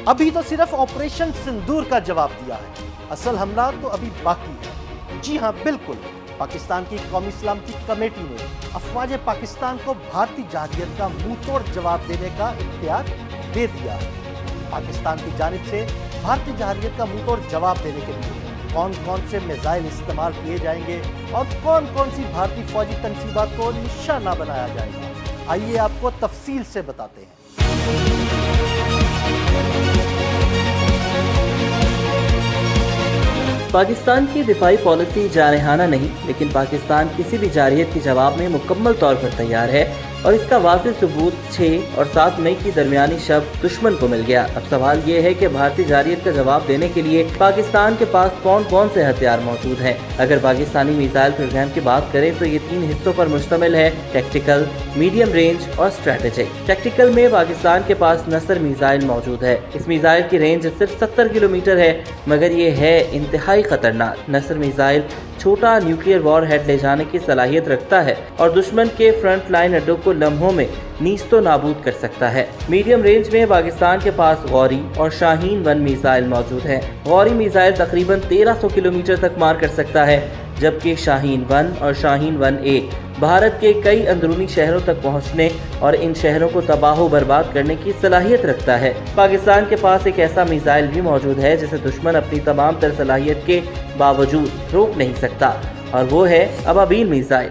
अभी तो सिर्फ ऑपरेशन सिंदूर का जवाब दिया है, असल हमला तो अभी बाकी है। जी हाँ, बिल्कुल, पाकिस्तान की कौमी सलामती कमेटी ने अफवाज पाकिस्तान को भारतीय जरहरियत का मुंहतोड़ जवाब देने का इख्तियार दे दिया है। पाकिस्तान की जानिब से भारतीय जरहरियत का मुंहतोड़ जवाब देने के लिए कौन कौन से मिसाइल इस्तेमाल किए जाएंगे और कौन कौन सी भारतीय फौजी तनसीबात को निशाना बनाया जाएगा, आइए आपको तफसील से बताते हैं। पाकिस्तान की दिफाई पॉलिसी जारहाना नहीं, लेकिन पाकिस्तान किसी भी जारहियत के जवाब में मुकम्मल तौर पर तैयार है और इसका वाज़ेह सबूत 6 और 7 मई की दरमियानी शब दुश्मन को मिल गया। अब सवाल ये है कि भारतीय जारहियत का जवाब देने के लिए पाकिस्तान के पास कौन कौन से हथियार मौजूद हैं। अगर पाकिस्तानी मिसाइल प्रोग्राम की बात करें तो ये 3 हिस्सों पर मुश्तमिल है: टैक्टिकल, मीडियम रेंज और स्ट्रेटेजिक। टैक्टिकल में पाकिस्तान के पास नसर मिसाइल मौजूद है। इस मिसाइल की रेंज सिर्फ 70 किलोमीटर है, मगर ये है इंतहाई खतरनाक। नसर मिसाइल छोटा न्यूक्लियर वॉर हेड ले जाने की सलाहियत रखता है और दुश्मन के फ्रंट लाइन अड्डों को लम्हों में नीस्तो नाबूद कर सकता है। मीडियम रेंज में पाकिस्तान के पास गौरी और शाहीन 1 मिसाइल मौजूद है। गौरी मिसाइल तकरीबन 1300 किलोमीटर तक मार कर सकता है, जबकि शाहीन 1 और शाहीन 1A भारत के कई अंदरूनी शहरों तक पहुंचने और इन शहरों को तबाह बर्बाद करने की सलाहियत रखता है। पाकिस्तान के पास एक ऐसा मिसाइल भी मौजूद है जिसे दुश्मन अपनी तमाम तर सलाहियत के बावजूद रोक नहीं सकता, और वो है अबाबील मिसाइल।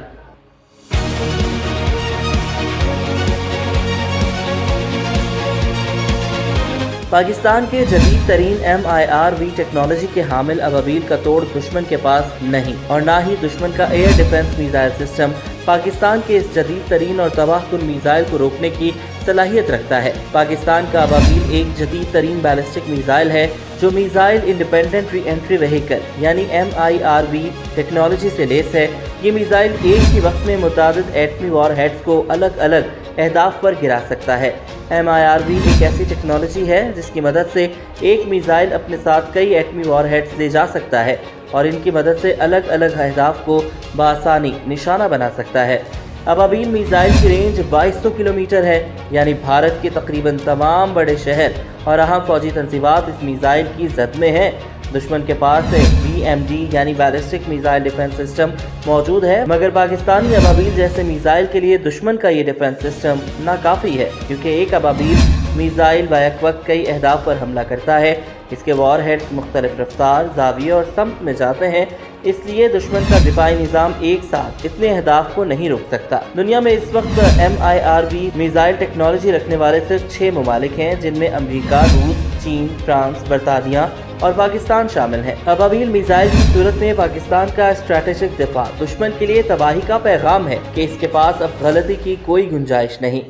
पाकिस्तान के जदीद तरीन MIRV टेक्नोलॉजी के हामिल अबाबील का तोड़ दुश्मन के पास नहीं, और ना ही दुश्मन का air defence missile system Pakistan के इस जदीद तरीन और तबाहकुन मिसाइल को रोकने की सलाहियत रखता है। पाकिस्तान का अबाबील एक जदीद तरीन बैलिस्टिक मिसाइल है जो missile independent re entry vehicle यानी MIRV टेक्नोलॉजी से लेस है। ये मिसाइल एक ही वक्त में मुतादिद एटमी वॉर हेड्स को अलग अलग अहदाफ पर गिरा सकता है। MIRV एक ऐसी टेक्नोलॉजी है जिसकी मदद से एक मिसाइल अपने साथ कई एटमी वॉर हेड्स ले जा सकता है और इनकी मदद से अलग अलग अहदाफ को बआसानी निशाना बना सकता है। अबाबील मिसाइल की रेंज 2200 किलोमीटर है, यानी भारत के तकरीबन तमाम बड़े शहर और अहम फौजी तनसीबात इस मिसाइल की जद में हैं। दुश्मन के पास BMD यानी बैलिस्टिक मिसाइल डिफेंस सिस्टम मौजूद है, मगर पाकिस्तानी अबाबील जैसे मिसाइल के लिए दुश्मन का ये डिफेंस सिस्टम नाकाफी है, क्योंकि एक अबाबील मिसाइल बैक वक्त कई अहदाफ पर हमला करता है। इसके वॉर हेड्स मुख्तलिफ रफ्तार, जाविये और समत में जाते हैं, इसलिए दुश्मन का दिफाई निज़ाम एक साथ इतने अहदाफ को नहीं रोक सकता। दुनिया में इस वक्त MIRV मिसाइल टेक्नोलॉजी रखने वाले सिर्फ 6 ममालिक हैं, जिनमें अमरीका, रूस, चीन, फ्रांस, बरतानिया और पाकिस्तान शामिल हैं। अबाबील मिसाइल की सूरत में पाकिस्तान का स्ट्रैटेजिक दिफा दुश्मन के लिए तबाही का पैगाम है कि इसके पास अब गलती की कोई गुंजाइश नहीं।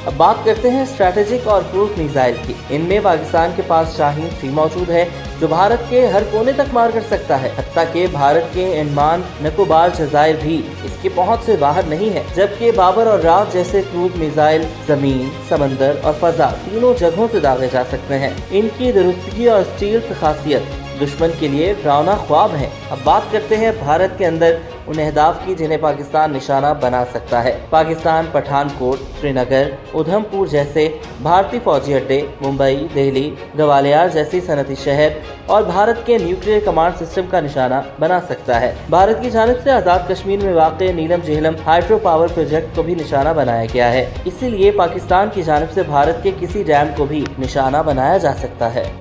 अब बात करते हैं स्ट्रैटेजिक और क्रूज मिसाइल की। इनमें पाकिस्तान के पास शाहीन 3 मौजूद है जो भारत के हर कोने तक मार कर सकता है, हत्ता कि भारत के अंडमान निकोबार जज़ायर भी इसकी पहुंच से बाहर नहीं है। जबकि बाबर और राव जैसे क्रूज मिसाइल जमीन, समंदर और फजा तीनों जगहों से दागे जा सकते हैं। इनकी दुरुस्तगी और स्टील्थ खासियत दुश्मन के लिए डरावना ख्वाब है। अब बात करते हैं भारत के अंदर उन अहदाफ की जिन्हें पाकिस्तान निशाना बना सकता है। पाकिस्तान पठानकोट, श्रीनगर, उधमपुर जैसे भारतीय फौजी अड्डे, मुंबई, दिल्ली, ग्वालियर जैसी सनती शहर और भारत के न्यूक्लियर कमांड सिस्टम का निशाना बना सकता है। भारत की जानिब से आज़ाद कश्मीर में वाक़ नीलम झेलम हाइड्रो पावर प्रोजेक्ट को भी निशाना बनाया गया है। इसीलिए पाकिस्तान की जानिब से भारत के किसी डैम को भी निशाना बनाया जा सकता है।